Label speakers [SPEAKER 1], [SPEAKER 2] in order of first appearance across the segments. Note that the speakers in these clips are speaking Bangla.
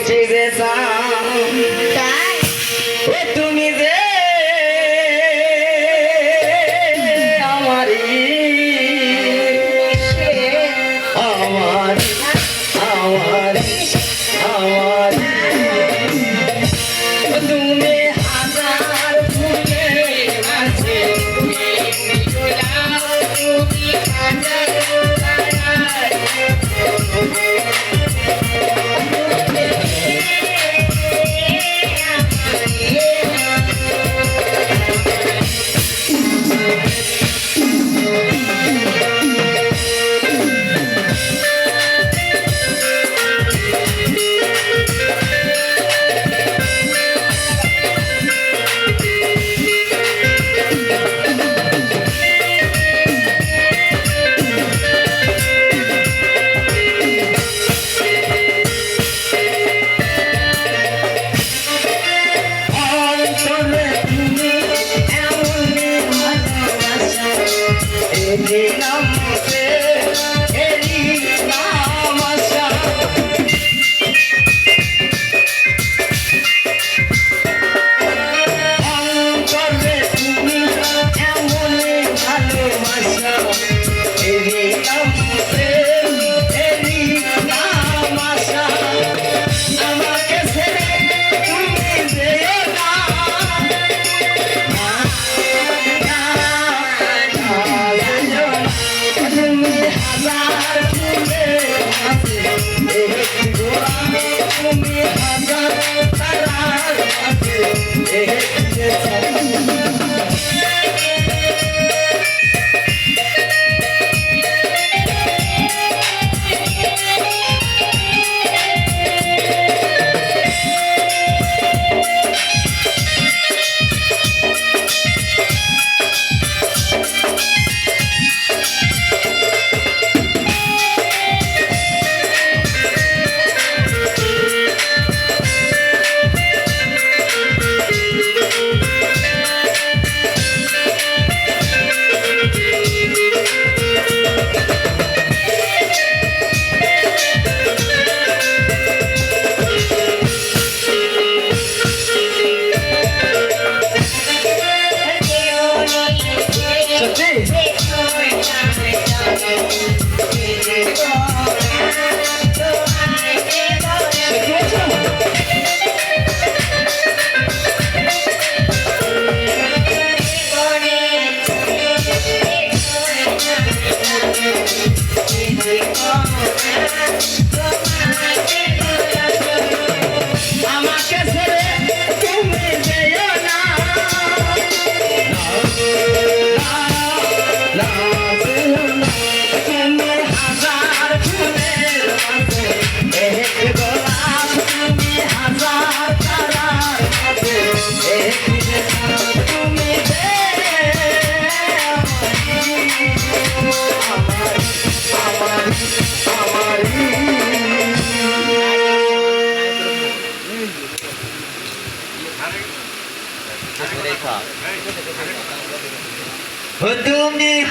[SPEAKER 1] বেশি বেসাম
[SPEAKER 2] তাই
[SPEAKER 1] এ তুমি যে আমারি আমার আমার আমার তুমি হাজার ফুলের মাঝে তুমি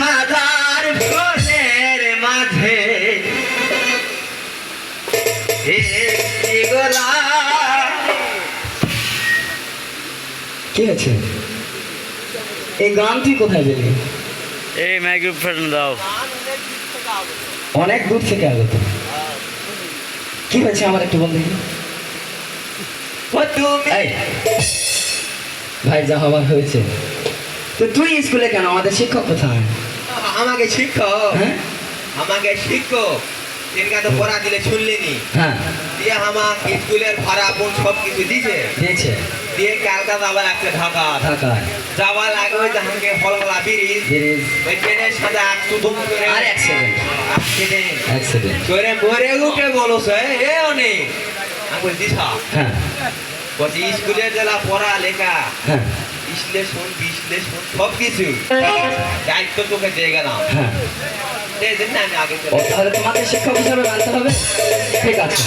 [SPEAKER 1] হাজার ফুলের মাঝে কি আছে এই গান তুই কোথায় পেলি?
[SPEAKER 3] এই মাইক্রোফোন দাও।
[SPEAKER 1] অনেক দূর থেকে আগত। কি হয়েছে আমার একটু বল দেখি। ভাই যা হবার হয়েছে। তো তুই স্কুলে কেন? আমাদের শিক্ষক কোথায়?
[SPEAKER 4] আমাকে শিক্ষক
[SPEAKER 1] হ্যাঁ
[SPEAKER 4] আমাকে শিক্ষক তিনকা তো পড়া দিলে শুনলেনি।
[SPEAKER 1] হ্যাঁ
[SPEAKER 4] দিয়ে আমাকে স্কুলের ভাড়া বোন সব কিছু দিছে।
[SPEAKER 1] দিয়েছে।
[SPEAKER 4] দিয়ে কালকা যাওয়া লাগছে ঢাকা।
[SPEAKER 1] ঢাকায়
[SPEAKER 4] যাওয়া লাগবে জাহাঙ্গে ফলগলা ব্রিজ
[SPEAKER 1] ব্রিজ
[SPEAKER 4] ওই ট্রেনের সাথে একটু করে
[SPEAKER 1] আর অ্যাক্সিডেন্ট অ্যাক্সিডেন্ট
[SPEAKER 4] করে ঘরে উঠে বলছে এ অনেক আমি বলছি
[SPEAKER 1] হ্যাঁ
[SPEAKER 4] বলছি স্কুলের জেলা পড়া লেখা
[SPEAKER 1] হ্যাঁ
[SPEAKER 4] বিশ্লেষণ বিশ্লেষণ সব কিছু দায়িত্ব তোকে দিয়ে গেলাম।
[SPEAKER 1] হ্যাঁ
[SPEAKER 4] এই জন্য আমি আগে চলে
[SPEAKER 1] ও, তাহলে তোমাকে শিক্ষক হিসাবে মানতে হবে। ঠিক আছে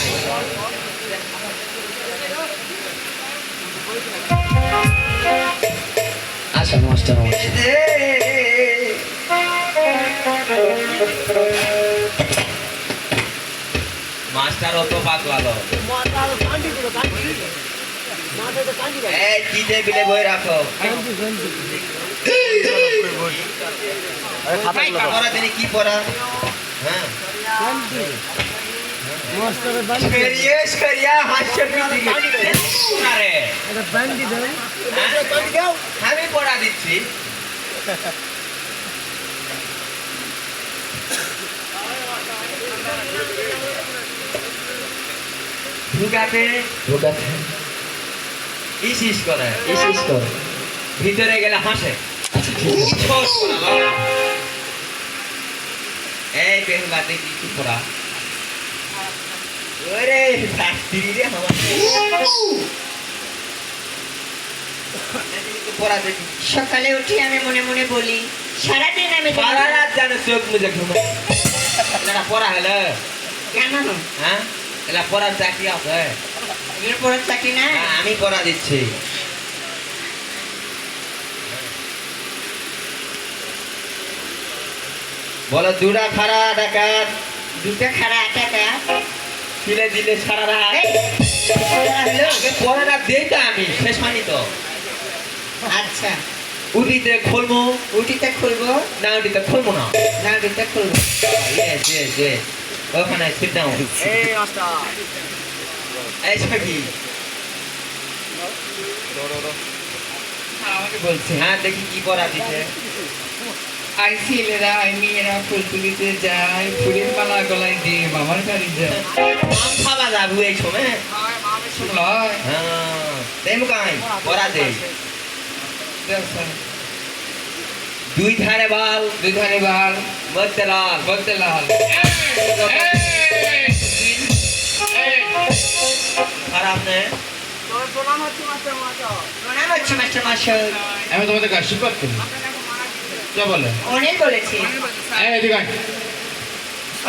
[SPEAKER 1] আচ্ছা নমস্কার নমস্কার।
[SPEAKER 4] মাস্টার অত পাক ভালো এই কি টেবিলে বই রাখো পড়া দিনে কি পড়া হ্যাঁ করিয়া হাস্য আমি পড়া দিচ্ছি ঢুকাতে
[SPEAKER 1] ঢোকাতে
[SPEAKER 4] ইস করে
[SPEAKER 1] ইস কর।
[SPEAKER 4] ভিতরে গেলে হাসে
[SPEAKER 1] আচ্ছা ঠিক আছে।
[SPEAKER 4] এই বেহুলা দেখি কি পড়া ওরে শাস্ত্রী রে আমার পড়া দেখি
[SPEAKER 2] সকালে উঠে আমি মনে মনে বলি সারাদিন আমি
[SPEAKER 4] সারা রাত জানো চোখ মুজে ঘুমাই এটা পড়া হলো
[SPEAKER 2] কেন
[SPEAKER 4] হ্যাঁ এটা পড়ার চাকরি আছে
[SPEAKER 2] এর পড়ার চাকরি না
[SPEAKER 4] হ্যাঁ, আমি পড়া দিচ্ছি বলো দুটা খারা ডাকাত
[SPEAKER 2] দুটো খাড়া টাকা
[SPEAKER 4] ফিরে দিলে সারা রাত পড়াটা দেই তো আমি শেষ হয়নি তো
[SPEAKER 2] আচ্ছা
[SPEAKER 4] উটিতে খুলবো
[SPEAKER 2] উটিতে খুলবো
[SPEAKER 4] না উটিতে খুলবো না
[SPEAKER 2] না উটিতে খুলবো
[SPEAKER 4] Yes, yes, yes. ওখানে sit down. এই সখী
[SPEAKER 1] আমাকে বলছে
[SPEAKER 4] হ্যাঁ দেখি কি করা দিছে
[SPEAKER 1] আই ছেলেরা আই মেয়েরা ফুল তুলিতে যায় ফুলের মালা গলায় দিয়ে মামার বাড়ি যায়
[SPEAKER 4] আম খাওয়া যাবো এই সময়
[SPEAKER 1] শুনলো
[SPEAKER 4] হ্যাঁ তেমকাই করা দে দুই ধারে বাল
[SPEAKER 1] দুই ধারে বাল
[SPEAKER 4] মধ্যে লাল
[SPEAKER 1] বলতে লাল
[SPEAKER 4] খারাপ নে
[SPEAKER 2] প্রণাম হচ্ছে মাস্টার মশাই
[SPEAKER 5] আমি তোমাদের আশীর্বাদ করি কে বলে
[SPEAKER 2] অনেক বলেছি
[SPEAKER 5] এদিকে আয়।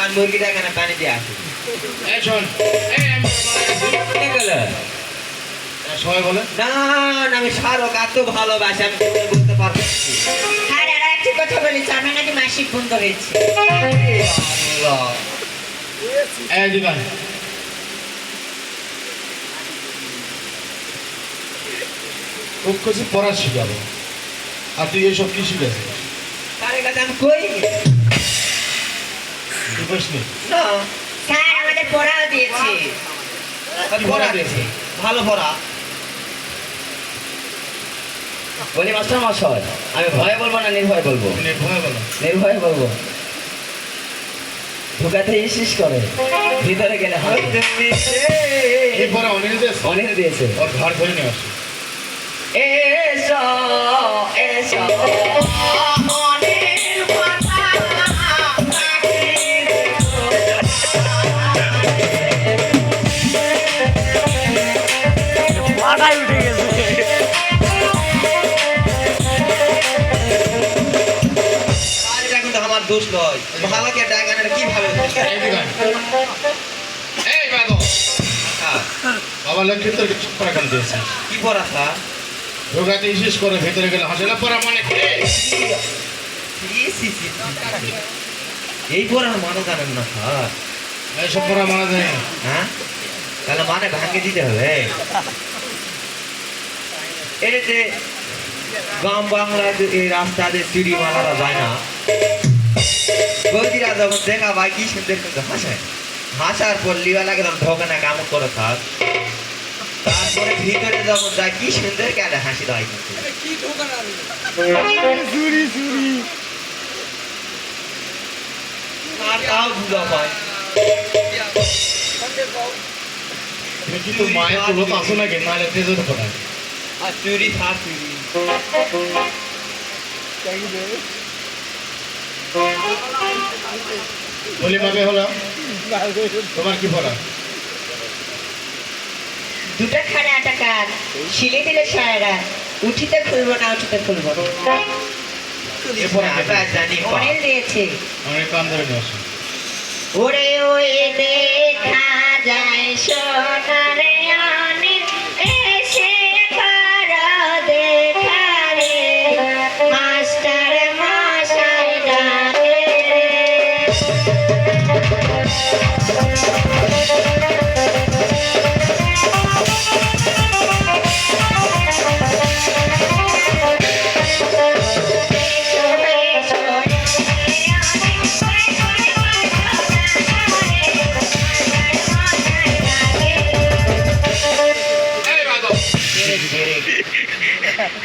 [SPEAKER 4] আর মুরগিটা কেন পানি দিয়ে আসে
[SPEAKER 5] এই শোন
[SPEAKER 4] কে গেল
[SPEAKER 5] সবাই বলে
[SPEAKER 4] না না, আমি শাহরুখ এত ভালোবাসি আমি তোকে বলতে পারবো না।
[SPEAKER 2] আর আর একটি কথা বলেছি আমার নাকি মাসিক বন্ধ হয়েছে
[SPEAKER 4] আল্লাহ।
[SPEAKER 5] এদিকে আয়। খুব কিছু পড়া শিখাবো আর তুই এইসব কি শিখেছিস
[SPEAKER 4] তার কাছে আমি কই
[SPEAKER 5] তুই বুঝলি
[SPEAKER 4] না
[SPEAKER 2] স্যার আমাদের পড়াও দিয়েছে
[SPEAKER 4] পড়া দিয়েছে ভালো পড়া
[SPEAKER 1] বলি মাস্টার মশাই আমি ভয়ে বলবো না নির্ভয় বলবো
[SPEAKER 5] ভয় বলো
[SPEAKER 1] নির্ভয় বলবো ঢোকাতে ইস করে ভিতরে গেলে হাসে
[SPEAKER 5] এই পড়া অনিল দেশ
[SPEAKER 1] অনেক দিয়েছে
[SPEAKER 5] ওর ঘর ধরে নিয়ে আসে
[SPEAKER 1] এসো এসো মনের কথা
[SPEAKER 3] মাথায় উঠে গেছে
[SPEAKER 4] আর এটা কিন্তু আমার দোষ নয় ভালোকে ডাকানোর কিভাবে
[SPEAKER 5] এদিকে আয়। এই বাদো বাবা লক্ষ্মী তোর কিছু পড়া কেন দিয়েছে
[SPEAKER 4] কি পড়া স্যার
[SPEAKER 5] ঢোকাতে ইসিস করে ভেতরে গেলে হাসে না পড়া মানে কি?
[SPEAKER 4] এই পড়ার মানে জানেন না স্যার
[SPEAKER 5] এইসব পড়া মানা যায় না।
[SPEAKER 4] হ্যাঁ তাহলে মানে ভাঙে দিতে হবে এই যে গ্রাম বাংলার এই রাস্তা দিয়ে চুরি মালারা যায় না বৌদিরা যখন দেখা ভাই কি সুন্দর কিন্তু হাসায় হাসার পর লিওয়া লাগে তখন ঢোকে না কামড় করে থাক তারপরে ভিতরে যখন যায় কি সুন্দর কেন হাসি দেয় কিন্তু আর তাও বুঝা পায়
[SPEAKER 5] তুমি কি তোর মায়ের তুলো তো আসো নাকি নাহলে তেজে তো পড়ায়
[SPEAKER 4] আর চুরি থাক চুরি
[SPEAKER 5] বলি ভাবে হলো তোমার কি পড়া
[SPEAKER 2] দুটো খাড়া টাকার শিলে দিলে সারা উঠিতে খুলবো না উঠিতে খুলবো না
[SPEAKER 5] এ পড়া
[SPEAKER 4] আমরা জানি
[SPEAKER 2] অনেক দিয়েছে
[SPEAKER 5] অনেক কান ধরে নিয়ে আসো
[SPEAKER 2] ওরে ওই দেখা যায় সোনারে অনেক এসে কর দেখা রে মাস্টার মশাই ডাকে রে।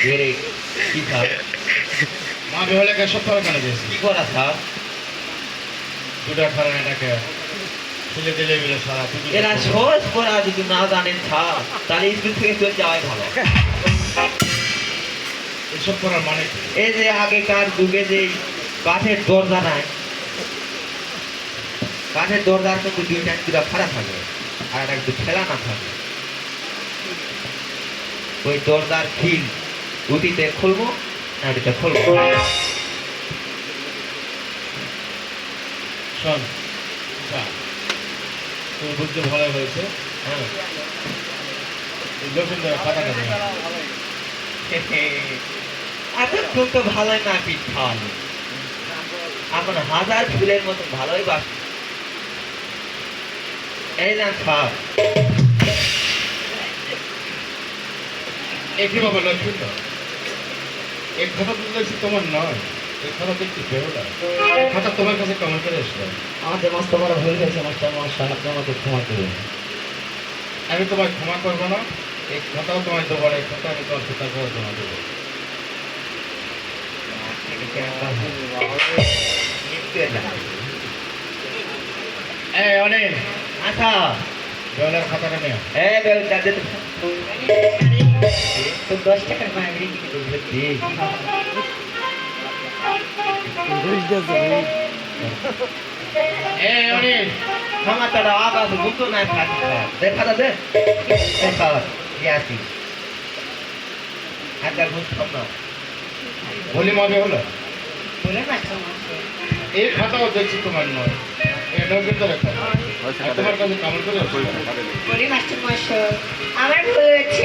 [SPEAKER 4] এরে কি স্যার
[SPEAKER 5] মা বেহলাকে সব কেন দিয়েছি
[SPEAKER 4] কি করা স্যার
[SPEAKER 5] দুটা খারাপ এটাকে ছেলে দিলে মিলে সারা
[SPEAKER 4] এরা সহজ পড়া যদি না জানেন স্যার তাহলে স্কুল থেকে চলে যাওয়াই ভালো
[SPEAKER 5] এসব করার মানে কি?
[SPEAKER 4] এই যে আগেকার যুগে যে কাঠের দরজা নাই কাঠের দরজার কিন্তু দুইটা দুটা ফাড়া থাকে আর একটা একটু ফেলা না থাকে ওই দরজার খিল উটিতে খুলবো না উটিতে খুলবো
[SPEAKER 5] শোন তোর বুঝতে ভালো হয়েছে
[SPEAKER 4] হ্যাঁ
[SPEAKER 5] এই লক্ষ্মীদের খাতাটা দেয়
[SPEAKER 4] এতক্ষণ তো ভালোই না পিঠাল এখন হাজার ফুলের মতো ভালোই বাস এই না সব
[SPEAKER 5] একই বাবা লক্ষ্মী তো এই খাতা তো দেখছি তোমার নয় এই খাতা দেখছি বেরোটা এই খাতা তোমার কাছে কেমন করে এসলো
[SPEAKER 4] আমাদের মস্ত বড় ভুল হয়েছে মাস্টার মশাই আপনি আমাকে ক্ষমা করুন
[SPEAKER 5] আমি তোমায় ক্ষমা করবো না এই খাতাও তোমায় দেবো না এই খাতা আমি তোমার পিতা করে জমা দেবো এই অনিল
[SPEAKER 4] আচ্ছা
[SPEAKER 5] বেহলার খাতাটা নিয়ে
[SPEAKER 4] এই বেল দাদে
[SPEAKER 2] তো 10 টাকার মাগরি কিনে দেবো
[SPEAKER 5] এই অনিল
[SPEAKER 4] ক্ষমাটা আগাছ বুঝতো না থাকি দেখা যাবে এই স্যার ইয়াসি একটা বুঝতাম না
[SPEAKER 5] বলি মা বেহলা
[SPEAKER 2] বলে মাস্টার মশাই
[SPEAKER 5] এই খাতাও দেখছি তোমার নয় এটাও কিন্তু রেখা তোমার কাছে কেমন করে এসলো?
[SPEAKER 2] বলি মাস্টার মশাই আমার ভুল হয়েছে